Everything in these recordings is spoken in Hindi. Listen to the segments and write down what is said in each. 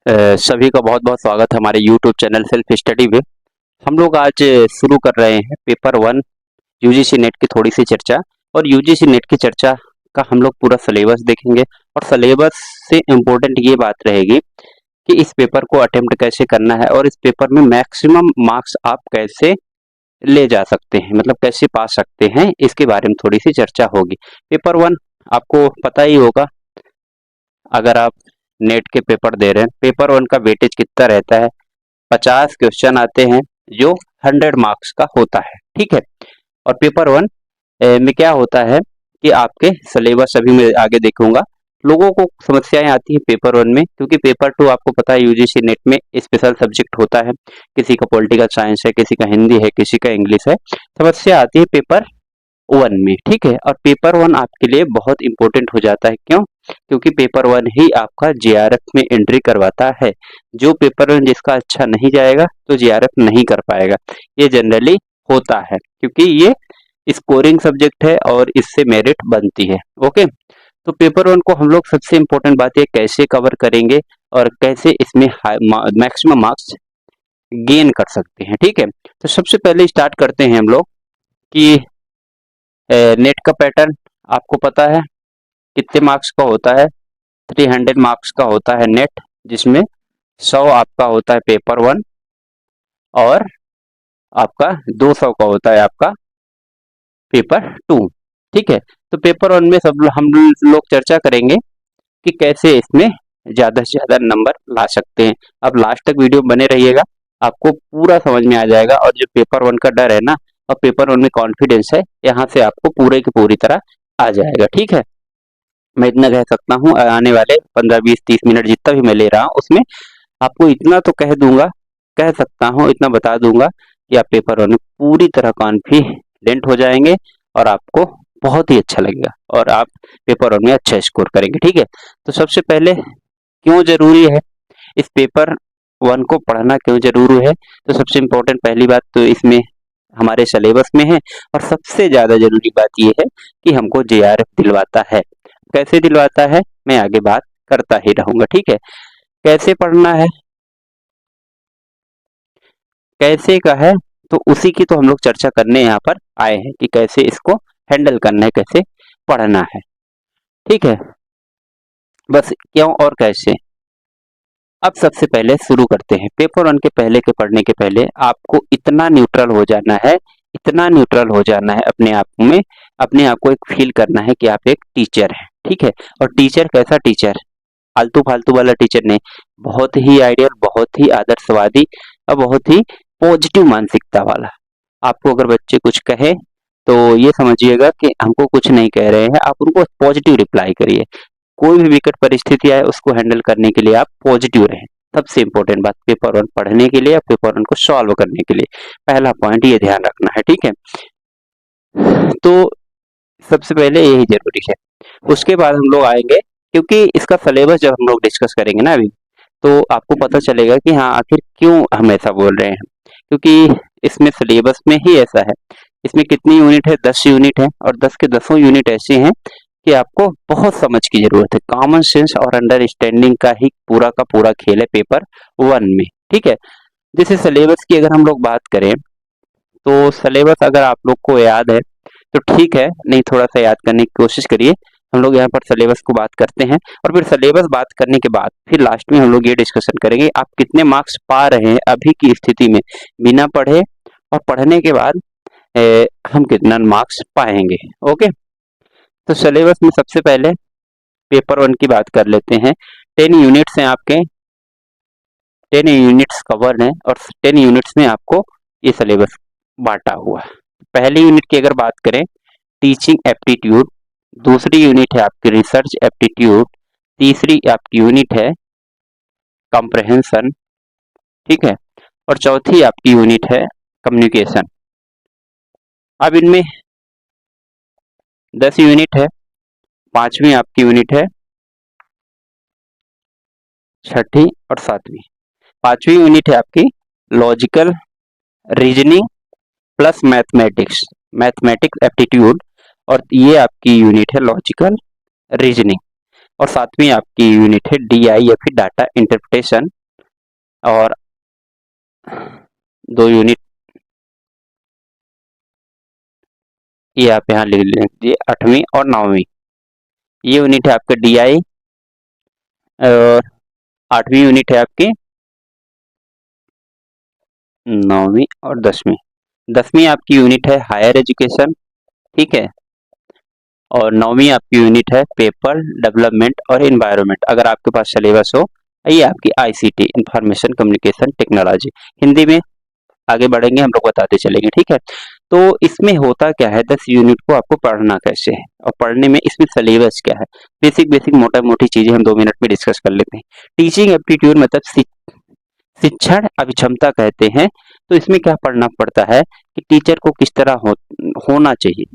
सभी का बहुत बहुत स्वागत है हमारे YouTube चैनल सेल्फ स्टडी में। हम लोग आज शुरू कर रहे हैं पेपर वन यूजीसी नेट की थोड़ी सी चर्चा। और यूजीसी नेट की चर्चा का हम लोग पूरा सिलेबस देखेंगे। और सिलेबस से इम्पोर्टेंट ये बात रहेगी कि इस पेपर को अटेम्प्ट कैसे करना है और इस पेपर में मैक्सिमम मार्क्स आप कैसे ले जा सकते हैं, मतलब कैसे पा सकते हैं, इसके बारे में थोड़ी सी चर्चा होगी। पेपर वन आपको पता ही होगा, अगर आप नेट के पेपर दे रहे हैं, पेपर वन का वेटेज कितना रहता है? 50 क्वेश्चन आते हैं जो 100 मार्क्स का होता है, ठीक है। और पेपर वन में क्या होता है कि आपके सिलेबस अभी मैं आगे देखूंगा। लोगों को समस्याएं आती है पेपर वन में, क्योंकि पेपर टू आपको पता है यूजीसी नेट में स्पेशल सब्जेक्ट होता है। किसी का पॉलिटिकल साइंस है, किसी का हिंदी है, किसी का इंग्लिश है। समस्या आती है पेपर वन में, ठीक है। और पेपर वन आपके लिए बहुत इंपॉर्टेंट हो जाता है। क्यों? क्योंकि पेपर वन ही आपका जेआरएफ में एंट्री करवाता है। जो पेपर वन जिसका अच्छा नहीं जाएगा तो जेआरएफ नहीं कर पाएगा, ये जनरली होता है, क्योंकि ये स्कोरिंग सब्जेक्ट है और इससे मेरिट बनती है। ओके, तो पेपर वन को हम लोग सबसे इम्पोर्टेंट बात है कैसे कवर करेंगे और कैसे इसमें मैक्सिमम मार्क्स गेन कर सकते हैं, ठीक है। तो सबसे पहले स्टार्ट करते हैं हम लोग कि नेट का पैटर्न आपको पता है कितने मार्क्स का होता है? 300 मार्क्स का होता है नेट, जिसमें 100 आपका होता है पेपर वन और आपका 200 का होता है आपका पेपर टू, ठीक है। तो पेपर वन में हम लोग चर्चा करेंगे कि कैसे इसमें ज्यादा से ज्यादा नंबर ला सकते हैं। अब लास्ट तक वीडियो बने रहिएगा, आपको पूरा समझ में आ जाएगा। और जो पेपर वन का डर है ना, और पेपर वन में कॉन्फिडेंस है, यहाँ से आपको पूरे की पूरी तरह आ जाएगा, ठीक है। मैं इतना कह सकता हूँ, आने वाले 15 20 30 मिनट जितना भी मैं ले रहा हूँ उसमें आपको इतना तो कह दूंगा, कह सकता हूँ, इतना बता दूंगा कि आप पेपर वन में पूरी तरह कॉन्फिडेंट हो जाएंगे और आपको बहुत ही अच्छा लगेगा और आप पेपर वन में अच्छा स्कोर करेंगे, ठीक है। तो सबसे पहले क्यों जरूरी है इस पेपर वन को पढ़ना, क्यों जरूरी है? तो सबसे इम्पोर्टेंट पहली बात तो इसमें हमारे सिलेबस में है, और सबसे ज्यादा जरूरी बात यह है कि हमको जेआरएफ दिलवाता है। कैसे दिलवाता है मैं आगे बात करता ही रहूंगा, ठीक है। कैसे पढ़ना है, कैसे का है, तो उसी की तो हम लोग चर्चा करने यहाँ पर आए हैं कि कैसे इसको हैंडल करना है, कैसे पढ़ना है, ठीक है। बस क्यों और कैसे। अब सबसे पहले शुरू करते हैं। पेपर वन के पहले के पढ़ने के पहले आपको इतना न्यूट्रल हो जाना है, इतना न्यूट्रल हो जाना है अपने आप में, अपने आप को एक फील करना है कि आप एक टीचर हैं, ठीक है। और टीचर कैसा टीचर? आलतू फालतू वाला टीचर नहीं, बहुत ही आइडियल, बहुत ही आदर्शवादी और बहुत ही पॉजिटिव मानसिकता वाला। आपको अगर बच्चे कुछ कहे तो ये समझिएगा कि हमको कुछ नहीं कह रहे हैं, आप उनको पॉजिटिव रिप्लाई करिए। कोई भी विकट परिस्थिति आए उसको हैंडल करने के लिए आप पॉजिटिव रहें। सबसे इंपॉर्टेंट बात पेपर वन पढ़ने के लिए, पेपर वन को सॉल्व करने के लिए पहला पॉइंट ये ध्यान रखना है, ठीक है। तो सबसे पहले यही जरूरी है। उसके बाद हम लोग आएंगे, क्योंकि इसका सिलेबस जब हम लोग डिस्कस करेंगे ना अभी, तो आपको पता चलेगा कि हाँ आखिर क्यों हम ऐसा बोल रहे हैं। क्योंकि इसमें सिलेबस में ही ऐसा है। इसमें कितनी यूनिट है? 10 यूनिट है, और 10 के 10 यूनिट ऐसे हैं कि आपको बहुत समझ की जरूरत है। कॉमन सेंस और अंडरस्टैंडिंग का ही पूरा का पूरा खेल है पेपर वन में, ठीक है। जैसे सिलेबस की अगर हम लोग बात करें, तो सिलेबस अगर आप लोग को याद है तो ठीक है, नहीं थोड़ा सा याद करने की कोशिश करिए। हम लोग यहाँ पर सिलेबस को बात करते हैं, और फिर सिलेबस बात करने के बाद फिर लास्ट में हम लोग ये डिस्कशन करेंगे आप कितने मार्क्स पा रहे हैं अभी की स्थिति में बिना पढ़े, और पढ़ने के बाद हम कितना मार्क्स पाएंगे। ओके, तो सिलेबस में सबसे पहले पेपर वन की बात कर लेते हैं। 10 यूनिट्स हैं आपके, 10 यूनिट्स कवर हैं, और 10 यूनिट्स में आपको ये सिलेबस बांटा हुआ है। पहली यूनिट की अगर बात करें, टीचिंग एप्टीट्यूड, दूसरी यूनिट है आपकी रिसर्च एप्टीट्यूड, तीसरी आपकी यूनिट है कॉम्प्रहेंशन, ठीक है, और चौथी आपकी यूनिट है कम्युनिकेशन। अब इनमें 10 यूनिट है, पांचवी आपकी यूनिट है, छठी और सातवीं। पांचवी यूनिट है आपकी logical reasoning plus mathematics, mathematics aptitude, और ये आपकी यूनिट है लॉजिकल रीजनिंग। और सातवीं आपकी यूनिट है DI या फिर डाटा इंटरप्रिटेशन, और 2 यूनिट ये आप यहाँ लिख लीजिए, 8वीं और 9वीं। ये यूनिट है आपका DI, और 8वीं यूनिट है आपकी 9वीं और 10वीं। 10वीं आपकी यूनिट है हायर एजुकेशन, ठीक है, और 9वीं आपकी यूनिट है पेपर डेवलपमेंट और एनवायरनमेंट। अगर आपके पास सिलेबस हो, ये आपकी ICT information communication technology. Hindi में आगे बढ़ेंगे हम लोग, बताते चलेंगे, ठीक है। तो इसमें होता क्या है, 10 यूनिट को आपको पढ़ना कैसे है और पढ़ने में इसमें सिलेबस क्या है, बेसिक बेसिक मोटा मोटी चीजें हम 2 मिनट में डिस्कस कर लेते हैं। टीचिंग एप्टीट्यूड मतलब शिक्षण अभिक्षमता कहते हैं। तो इसमें क्या पढ़ना पड़ता है कि टीचर को किस तरह होना चाहिए,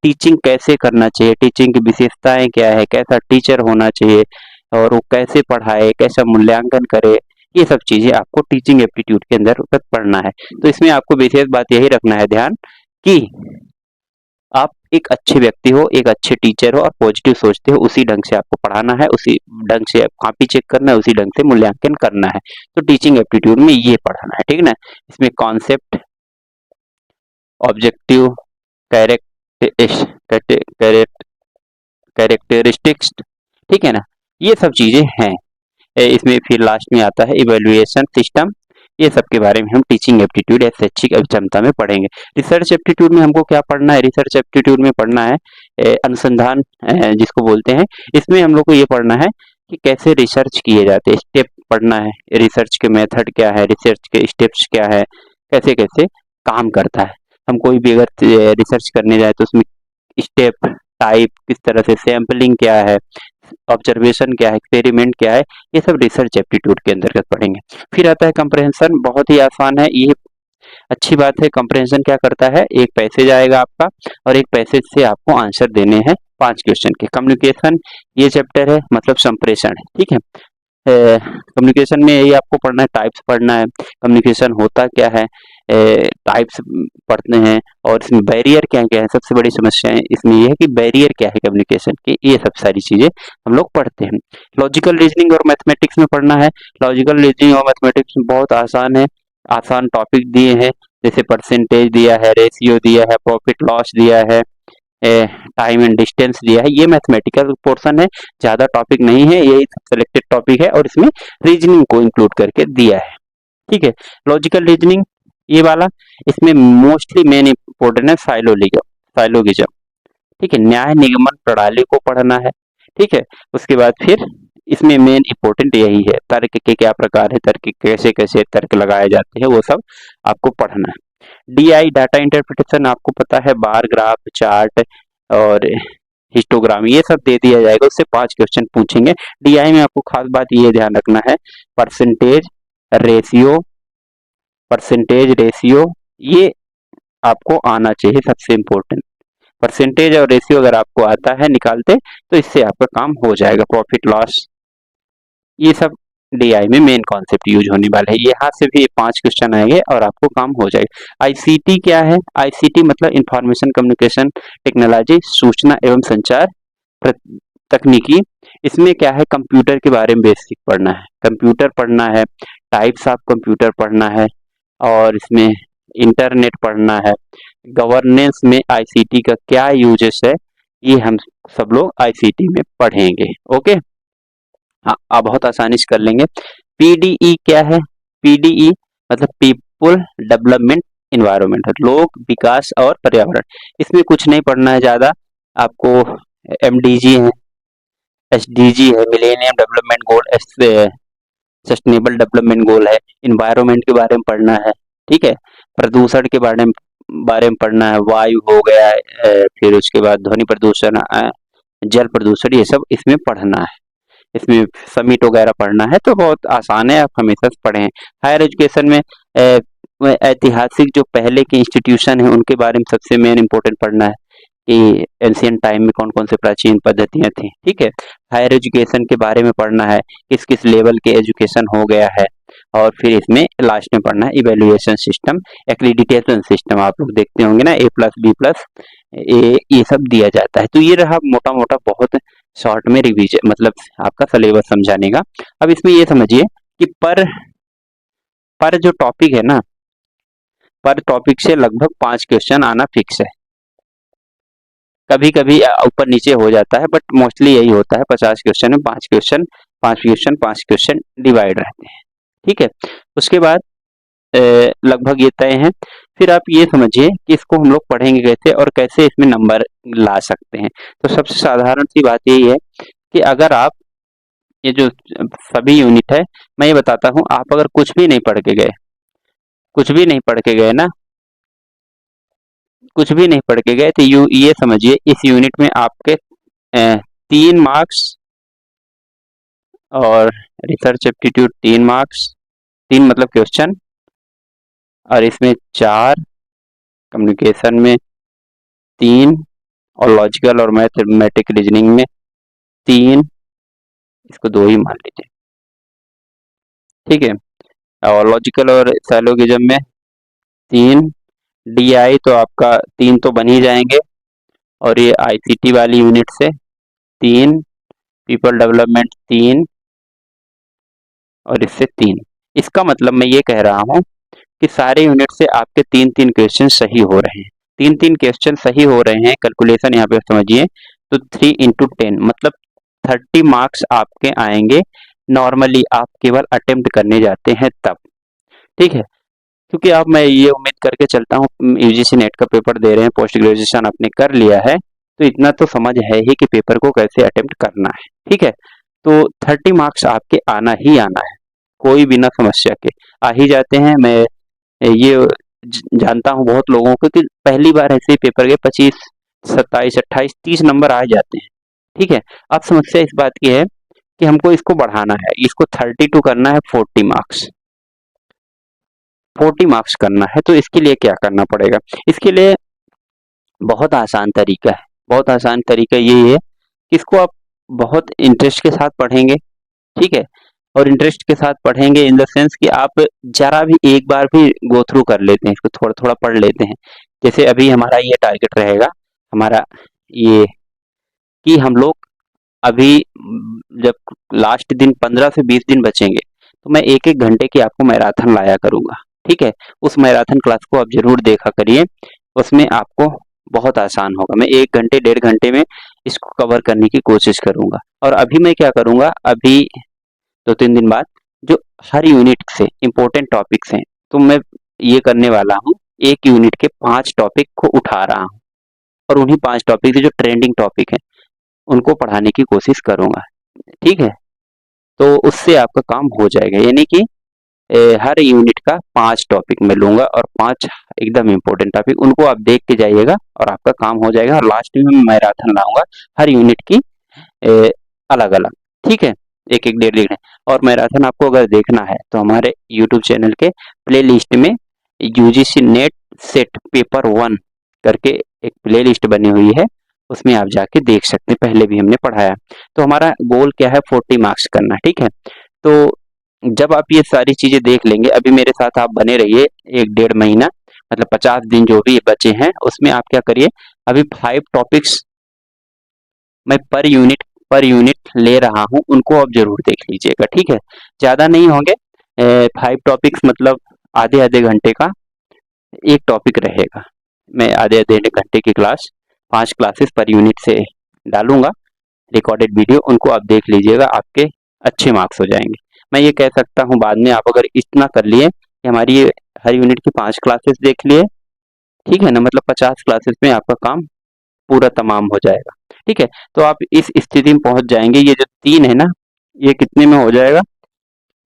टीचिंग कैसे करना चाहिए, टीचिंग की विशेषताएं क्या है, कैसा टीचर होना चाहिए, और वो कैसे पढ़ाए, कैसा मूल्यांकन करे, ये सब चीजें आपको टीचिंग एप्टीट्यूड के अंदर पढ़ना है। तो इसमें आपको विशेष बात यही रखना है ध्यान कि आप एक अच्छे व्यक्ति हो, एक अच्छे टीचर हो और पॉजिटिव सोचते हो, उसी ढंग से आपको पढ़ाना है, उसी ढंग से कॉपी चेक करना है, उसी ढंग से मूल्यांकन करना है। तो टीचिंग एप्टीट्यूड में ये पढ़ना है, ठीक है ना। इसमें कॉन्सेप्ट, ऑब्जेक्टिव, कैरेक्टरिस्टिक्स, ठीक है ना, ये सब चीजें हैं। इसमें फिर लास्ट में आता है इवैल्यूएशन सिस्टम। ये सब के बारे में हम टीचिंग एप्टीट्यूड या शैक्षिक अभिक्षमता में पढ़ेंगे। रिसर्च एप्टीट्यूड में हमको क्या पढ़ना है, रिसर्च एप्टीट्यूड में पढ़ना है अनुसंधान जिसको बोलते हैं। इसमें हम लोग को ये पढ़ना है कि कैसे रिसर्च किए जाते हैं, स्टेप पढ़ना है, रिसर्च के मेथड क्या है, रिसर्च के स्टेप्स क्या है, कैसे कैसे काम करता है। हम कोई भी अगर रिसर्च करने जाए तो उसमें स्टेप, टाइप, किस तरह से, सैम्पलिंग क्या है, ऑब्जर्वेशन क्या है, एक्सपेरिमेंट क्या है, ये सब रिसर्च एप्टीट्यूड के अंतर्गत पढ़ेंगे। फिर आता है कंप्रहेंशन, बहुत ही आसान है ये, अच्छी बात है। कंप्रहेंशन क्या करता है, एक पैसेज आएगा आपका और एक पैसेज से आपको आंसर देने हैं 5 क्वेश्चन के। कम्युनिकेशन ये चैप्टर है, मतलब संप्रेषण, ठीक है। कम्युनिकेशन में यही आपको पढ़ना है, टाइप्स पढ़ना है, कम्युनिकेशन होता क्या है, टाइप्स पढ़ते हैं, और इसमें बैरियर क्या क्या है। सबसे बड़ी समस्या है इसमें यह है कि बैरियर क्या है कम्युनिकेशन की, ये सब सारी चीजें हम लोग पढ़ते हैं। लॉजिकल रीजनिंग और मैथमेटिक्स में पढ़ना है। लॉजिकल रीजनिंग और मैथमेटिक्स में बहुत आसान है, आसान टॉपिक दिए हैं, जैसे परसेंटेज दिया है, रेशियो दिया है, प्रॉफिट लॉस दिया है, टाइम एंड डिस्टेंस दिया है। ये मैथमेटिकल पोर्शन है, ज्यादा टॉपिक नहीं है, यही सिलेक्टेड टॉपिक है, और इसमें रीजनिंग को इंक्लूड करके दिया है, ठीक है। लॉजिकल रीजनिंग ये वाला, इसमें मोस्टली मेन इंपोर्टेंट है साइलोगिज्म, ठीक है, न्याय निगमन प्रणाली को पढ़ना है, ठीक है। उसके बाद फिर इसमें मेन इंपोर्टेंट यही है, तर्क के क्या प्रकार है, तर्क कैसे कैसे तर्क लगाए जाते हैं, वो सब आपको पढ़ना है। DI डाटा इंटरप्रिटेशन आपको पता है, बार, ग्राफ, चार्ट और हिस्टोग्राम, ये सब दे दिया जाएगा, उससे 5 क्वेश्चन पूछेंगे। DI में आपको खास बात ये ध्यान रखना है, परसेंटेज रेशियो ये आपको आना चाहिए, सबसे इम्पोर्टेंट। परसेंटेज और रेशियो अगर आपको आता है निकालते, तो इससे आपका काम हो जाएगा। प्रॉफिट लॉस, ये सब DI में मेन कॉन्सेप्ट यूज होने वाले हैं। यहाँ से भी 5 क्वेश्चन आएंगे और आपको काम हो जाएगा। ICT क्या है, ICT मतलब इंफॉर्मेशन कम्युनिकेशन टेक्नोलॉजी, सूचना एवं संचार तकनीकी। इसमें क्या है, कंप्यूटर के बारे में बेसिक पढ़ना है, कंप्यूटर पढ़ना है, टाइप्स ऑफ कंप्यूटर पढ़ना है, और इसमें इंटरनेट पढ़ना है। गवर्नेंस में ICT का क्या यूजेस है, ये हम सब लोग ICT में पढ़ेंगे, ओके। हाँ, आप बहुत आसानी से कर लेंगे। PDE क्या है, PDE मतलब पीपुल डेवलपमेंट एनवायरनमेंट, लोक विकास और पर्यावरण। इसमें कुछ नहीं पढ़ना है ज्यादा, आपको MDG है, SDG है, millennium development goal, sustainable development goal है, इन्वायरमेंट के बारे में पढ़ना है, ठीक है। प्रदूषण के बारे में पढ़ना है, वायु हो गया, फिर उसके बाद ध्वनि प्रदूषण, जल प्रदूषण, ये सब इसमें पढ़ना है। इसमें समिट वगैरह पढ़ना है, तो बहुत आसान है, आप हमेशा से पढ़ें। हायर एजुकेशन में ऐतिहासिक जो पहले के इंस्टीट्यूशन है उनके बारे में सबसे मेन इंपॉर्टेंट पढ़ना है कि एंशियंट टाइम में कौन कौन से प्राचीन पद्धतियां थी, ठीक है। हायर एजुकेशन के बारे में पढ़ना है, किस किस लेवल के एजुकेशन हो गया है, और फिर इसमें लास्ट में पढ़ना है इवेल्युएशन सिस्टम, एक्रीडिटेशन सिस्टम। आप लोग देखते होंगे ना, A+, B+, ये सब दिया जाता है। तो ये रहा मोटा मोटा बहुत शॉर्ट में रिवीजन मतलब आपका सिलेबस समझाने का। अब इसमें ये समझिए कि पर जो टॉपिक है ना, पर टॉपिक से लगभग 5 क्वेश्चन आना फिक्स है। कभी कभी ऊपर नीचे हो जाता है, बट मोस्टली यही होता है। 50 क्वेश्चन में 5 क्वेश्चन 5 क्वेश्चन 5 क्वेश्चन डिवाइड रहते हैं। ठीक है, उसके बाद लगभग ये तय है। फिर आप ये समझिए कि इसको हम लोग पढ़ेंगे कैसे और कैसे इसमें नंबर ला सकते हैं। तो सबसे साधारण सी बात यही है कि अगर आप ये जो सभी यूनिट है, मैं ये बताता हूँ, आप अगर कुछ भी नहीं पढ़ के गए, कुछ भी नहीं पढ़ के गए ना, कुछ भी नहीं पढ़ के गए, तो ये समझिए इस यूनिट में आपके 3 मार्क्स और रिसर्च एप्टीट्यूड 3 मार्क्स, 3 मतलब क्वेश्चन, और इसमें 4, कम्युनिकेशन में 3, और लॉजिकल और मैथमेटिक रीजनिंग में 3, इसको 2 ही मान लीजिए। ठीक है, और लॉजिकल और साइलोगिज्म में 3, डीआई तो आपका 3 तो बन ही जाएंगे, और ये आईसीटी वाली यूनिट से 3, पीपल डेवलपमेंट 3, और इससे 3। इसका मतलब मैं ये कह रहा हूँ कि सारे यूनिट से आपके 3-3 क्वेश्चन सही हो रहे हैं। 3-3 क्वेश्चन सही हो रहे हैं, कैलकुलेशन यहाँ पे समझिए, तो 3 इंटू 10 मतलब 30 मार्क्स आपके आएंगे। नॉर्मली आप केवल अटेम्प्ट करने जाते हैं तब। ठीक है, क्योंकि आप, मैं ये उम्मीद करके चलता हूँ, यूजीसी नेट का पेपर दे रहे हैं, पोस्ट ग्रेजुएशन आपने कर लिया है, तो इतना तो समझ है ही कि पेपर को कैसे अटेम्प्ट करना है। ठीक है, तो 30 मार्क्स आपके आना ही आना है, कोई बिना समस्या के आ ही जाते हैं। मैं ये जानता हूँ बहुत लोगों को कि पहली बार ऐसे ही पेपर के 25, 27, 28, 30 नंबर आ जाते हैं। ठीक है, अब समस्या इस बात की है कि हमको इसको बढ़ाना है, इसको 32 करना है, 40 मार्क्स, 40 मार्क्स करना है। तो इसके लिए क्या करना पड़ेगा? इसके लिए बहुत आसान तरीका है। बहुत आसान तरीका यही है कि इसको आप बहुत इंटरेस्ट के साथ पढ़ेंगे। ठीक है, और इंटरेस्ट के साथ पढ़ेंगे इन द सेंस कि आप जरा भी एक बार भी गो थ्रू कर लेते हैं, इसको थोड़ा थोड़ा पढ़ लेते हैं। जैसे अभी हमारा ये टारगेट रहेगा, हमारा ये, कि हम लोग अभी जब लास्ट दिन 15 से 20 दिन बचेंगे, तो मैं 1-1 घंटे की आपको मैराथन लाया करूंगा। ठीक है, उस मैराथन क्लास को आप जरूर देखा करिए, उसमें आपको बहुत आसान होगा। मैं 1 घंटे 1.5 घंटे में इसको कवर करने की कोशिश करूंगा। और अभी मैं क्या करूंगा, अभी 2-3 दिन बाद जो हर यूनिट से इम्पोर्टेंट टॉपिक्स हैं, तो मैं ये करने वाला हूँ, एक यूनिट के 5 टॉपिक को उठा रहा हूँ, और उन्हीं 5 टॉपिक से जो ट्रेंडिंग टॉपिक है उनको पढ़ाने की कोशिश करूंगा। ठीक है, तो उससे आपका काम हो जाएगा, यानी कि हर यूनिट का 5 टॉपिक मैं लूंगा, और 5 एकदम इम्पोर्टेंट टॉपिक, उनको आप देख के जाइएगा और आपका काम हो जाएगा। और लास्ट में मैं मैराथन लाऊंगा हर यूनिट की अलग अलग। ठीक है, एक एक 1.5 घंटे। और मैराथन आपको अगर देखना है तो हमारे यूट्यूब चैनल के प्ले लिस्ट में यूजीसी नेट सेट पेपर 1 करके एक प्ले लिस्ट बनी हुई है, उसमें आप जाके देख सकते हैं, पहले भी हमने पढ़ाया। तो हमारा गोल क्या है, 40 मार्क्स करना। ठीक है, तो जब आप ये सारी चीजें देख लेंगे, अभी मेरे साथ आप बने रहिए 1-1.5 महीना, मतलब 50 दिन जो भी बचे हैं, उसमें आप क्या करिए, अभी 5 टॉपिक्स मैं पर यूनिट ले रहा हूँ, उनको आप जरूर देख लीजिएगा। ठीक है, ज्यादा नहीं होंगे, 5 टॉपिक्स मतलब आधे आधे घंटे का एक टॉपिक रहेगा। मैं आधे आधे घंटे की क्लास 5 क्लासेस पर यूनिट से डालूंगा, रिकॉर्डेड वीडियो, उनको आप देख लीजिएगा, आपके अच्छे मार्क्स हो जाएंगे। मैं ये कह सकता हूँ बाद में, आप अगर इतना कर लिए कि हमारी ये हर यूनिट की 5 क्लासेस देख लिए, ठीक है ना, मतलब 50 क्लासेस में आपका काम पूरा तमाम हो जाएगा। ठीक है, तो आप इस स्थिति में पहुंच जाएंगे। ये जो 3 है ना, ये कितने में हो जाएगा,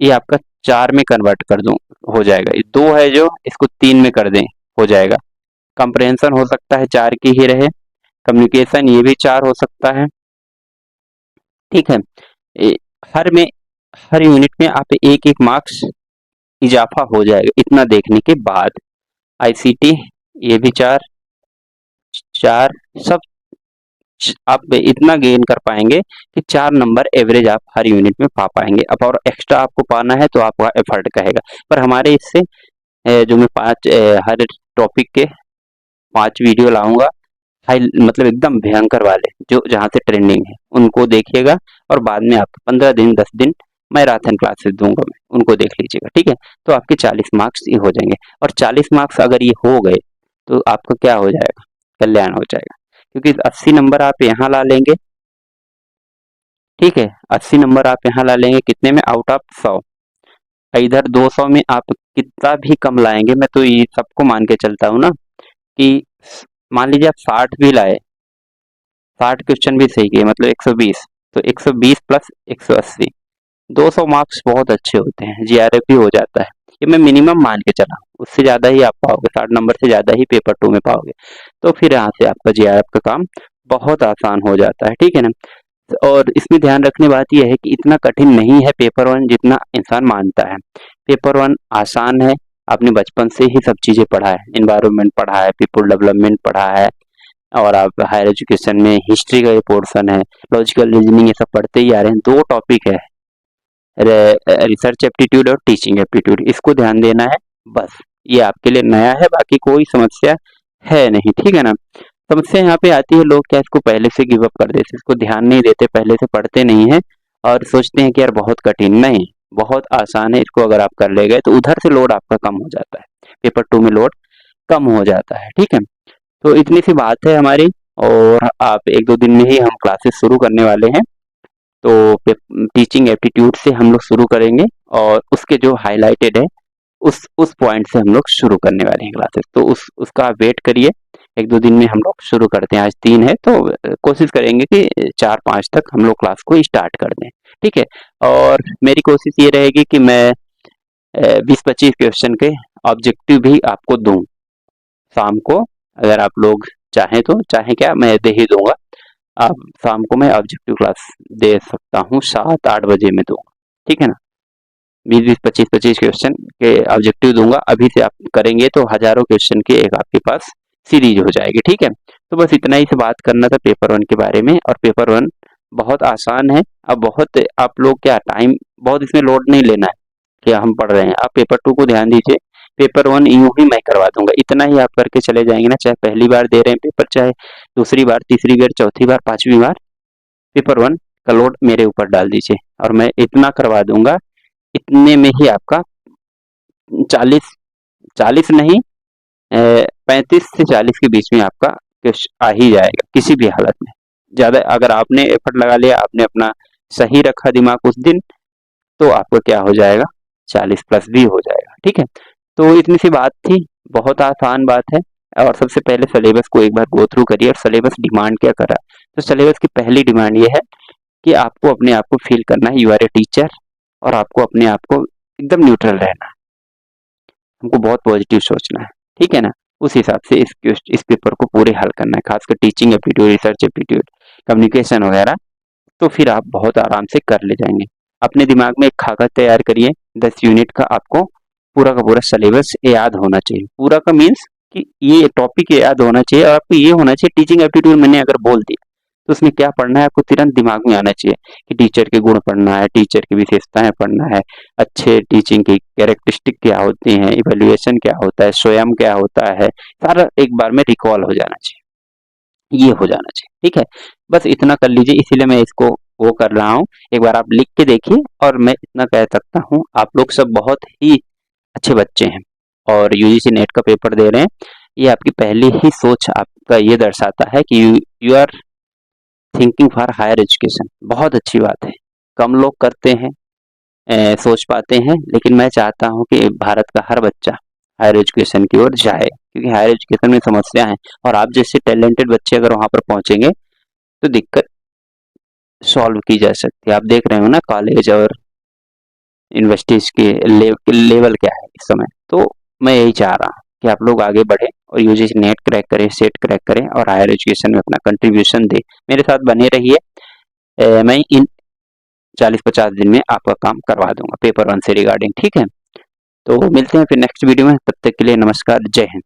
ये आपका 4 में कन्वर्ट कर दूं, हो जाएगा। ये 2 है जो, इसको 3 में कर दें, हो जाएगा। कंप्रहेंशन हो सकता है 4 की ही रहे, कम्युनिकेशन ये भी 4 हो सकता है। ठीक है, ए, हर में हर यूनिट में आप एक एक मार्क्स इजाफा हो जाएगा इतना देखने के बाद। आईसीटी ये भी 4 4 सब आप इतना गेन कर पाएंगे कि 4 नंबर एवरेज आप हर यूनिट में पा पाएंगे। अब और एक्स्ट्रा आपको पाना है तो आपका एफर्ट कहेगा, पर हमारे इससे जो मैं 5 हर टॉपिक के 5 वीडियो लाऊंगा, हाई मतलब एकदम भयंकर वाले जो जहाँ से ट्रेंडिंग है उनको देखिएगा, और बाद में आपको 15 दिन 10 दिन मैराथन क्लासेस दूंगा मैं, उनको देख लीजिएगा, ठीक है। तो आपके 40 मार्क्स ये हो जाएंगे, और 40 मार्क्स अगर ये हो गए तो आपका क्या हो जाएगा, कल्याण हो जाएगा, क्योंकि 80 नंबर आप यहाँ ला लेंगे, ठीक है। 80 नंबर आप यहाँ ला लेंगे कितने में, आउट ऑफ 100। इधर 200 में आप कितना भी कम लाएंगे, मैं तो ये सबको मान के चलता हूँ ना कि मान लीजिए आप 60 भी लाए, 60 क्वेश्चन भी सही किए मतलब 120, तो 120 प्लस 180, 200 मार्क्स बहुत अच्छे होते हैं, जीआरएफ भी हो जाता है। ये मैं मिनिमम मान के चला, उससे ज्यादा ही आप पाओगे, 60 नंबर से ज्यादा ही पेपर 2 में पाओगे। तो फिर यहाँ से आपका जीआरएफ का काम बहुत आसान हो जाता है, ठीक है ना। और इसमें ध्यान रखने बात यह है कि इतना कठिन नहीं है पेपर 1 जितना इंसान मानता है। पेपर 1 आसान है, आपने बचपन से ही सब चीजें पढ़ा है, एनवायरनमेंट पढ़ा है, पीपल डेवलपमेंट पढ़ा है, और आप हायर एजुकेशन में हिस्ट्री का ये पोर्शन है, लॉजिकल रीजनिंग, ये सब पढ़ते ही आ रहे हैं। 2 टॉपिक है, रिसर्च एप्टीट्यूड और टीचिंग एप्टीट्यूड, इसको ध्यान देना है बस। ये आपके लिए नया है, बाकी कोई समस्या है नहीं, ठीक है ना। समस्या यहाँ पे आती है, लोग क्या इसको पहले से गिव अप कर देते, इसको ध्यान नहीं देते, पहले से पढ़ते नहीं है और सोचते हैं कि यार बहुत कठिन, नहीं बहुत आसान है, इसको अगर आप कर ले गए तो उधर से लोड आपका कम हो जाता है, पेपर 2 में लोड कम हो जाता है, ठीक है। तो इतनी सी बात है हमारी, और आप 1-2 दिन में ही हम क्लासेस शुरू करने वाले हैं। तो टीचिंग एप्टीट्यूड से हम लोग शुरू करेंगे, और उसके जो हाईलाइटेड है उस पॉइंट से हम लोग शुरू करने वाले हैं क्लासेस। तो उसका आप वेट करिए, 1-2 दिन में हम लोग शुरू करते हैं। आज 3 है तो कोशिश करेंगे कि 4-5 तक हम लोग क्लास को स्टार्ट कर दें, ठीक है। और मेरी कोशिश ये रहेगी कि मैं 20-25 क्वेश्चन के ऑब्जेक्टिव भी आपको दूं शाम को, अगर आप लोग चाहें तो, चाहे क्या मैं दे ही दूंगा। आप शाम को मैं ऑब्जेक्टिव क्लास दे सकता हूँ, 7-8 बजे में दूंगा, ठीक है ना। 20-20, 25-25 क्वेश्चन के ऑब्जेक्टिव दूंगा, अभी से आप करेंगे तो हजारों क्वेश्चन की एक आपके पास सीरीज हो जाएगी, ठीक है। तो बस इतना ही से बात करना था पेपर 1 के बारे में, और पेपर 1 बहुत आसान है। अब बहुत आप लोग क्या टाइम बहुत इसमें लोड नहीं लेना है कि हम पढ़ रहे हैं, आप पेपर 2 को ध्यान दीजिए। पेपर 1 यूं ही मैं करवा दूंगा, इतना ही आप करके चले जाएंगे ना, चाहे पहली बार दे रहे हैं पेपर, चाहे दूसरी बार, तीसरी बार, चौथी बार, 5वीं बार, पेपर 1 का लोड मेरे ऊपर डाल दीजिए, और मैं इतना करवा दूंगा, इतने में ही आपका 40 नहीं, 35 से 40 के बीच में आपका आ ही जाएगा किसी भी हालत में। ज्यादा अगर आपने एफर्ट लगा लिया, आपने अपना सही रखा दिमाग उस दिन, तो आपको क्या हो जाएगा, 40 प्लस भी हो जाएगा, ठीक है। तो इतनी सी बात थी, बहुत आसान बात है। और सबसे पहले सिलेबस को एक बार गो थ्रू करिए, और सिलेबस डिमांड क्या कर रहा है। तो सिलेबस की पहली डिमांड ये है कि आपको अपने आप को फील करना है, यू आर ए टीचर, और आपको अपने आप को एकदम न्यूट्रल रहना है, हमको बहुत पॉजिटिव सोचना है, ठीक है ना। उस हिसाब से इस पेपर को पूरे हल करना है, खासकर teaching aptitude, research aptitude, communication वगैरह, तो फिर आप बहुत आराम से कर ले जाएंगे। अपने दिमाग में एक कागज तैयार करिए, 10 यूनिट का आपको पूरा का पूरा सिलेबस याद होना चाहिए। पूरा का मीन्स कि ये टॉपिक याद होना चाहिए, और आपको ये होना चाहिए, टीचिंग एप्टीट्यूड मैंने अगर बोल दिया तो उसमें क्या पढ़ना है आपको तुरंत दिमाग में आना चाहिए, कि टीचर के गुण पढ़ना है, टीचर की विशेषताएं पढ़ना है, अच्छे टीचिंग की कैरेक्टरिस्टिक क्या होती हैं, इवेल्युएशन क्या होता है, स्वयं क्या होता है, सारा एक बार में रिकॉल हो जाना चाहिए, ये हो जाना चाहिए, ठीक है। बस इतना कर लीजिए, इसीलिए मैं इसको वो कर रहा हूँ। एक बार आप लिख के देखिए, और मैं इतना कह सकता हूँ, आप लोग सब बहुत ही अच्छे बच्चे हैं, और यूजीसी नेट का पेपर दे रहे हैं, ये आपकी पहली ही सोच आपका ये दर्शाता है कि you are thinking for higher education. बहुत अच्छी बात है, कम लोग करते हैं, सोच पाते हैं, लेकिन मैं चाहता हूं कि भारत का हर बच्चा हायर एजुकेशन की ओर जाए, क्योंकि हायर एजुकेशन में समस्या है, और आप जैसे टैलेंटेड बच्चे अगर वहां पर पहुंचेंगे तो दिक्कत सॉल्व की जा सकती है। आप देख रहे हो ना कॉलेज और यूनिवर्सिटीज के लेवल क्या है इस समय। तो मैं यही चाह रहा हूँ कि आप लोग आगे बढ़े, और यूजीसी नेट क्रैक करें, सेट क्रैक करें, और हायर एजुकेशन में अपना कंट्रीब्यूशन दे। मेरे साथ बने रहिए, मैं इन 40-50 दिन में आपका काम करवा दूंगा पेपर 1 से रिगार्डिंग, ठीक है। तो मिलते हैं फिर नेक्स्ट वीडियो में, तब तक के लिए नमस्कार, जय हिंद।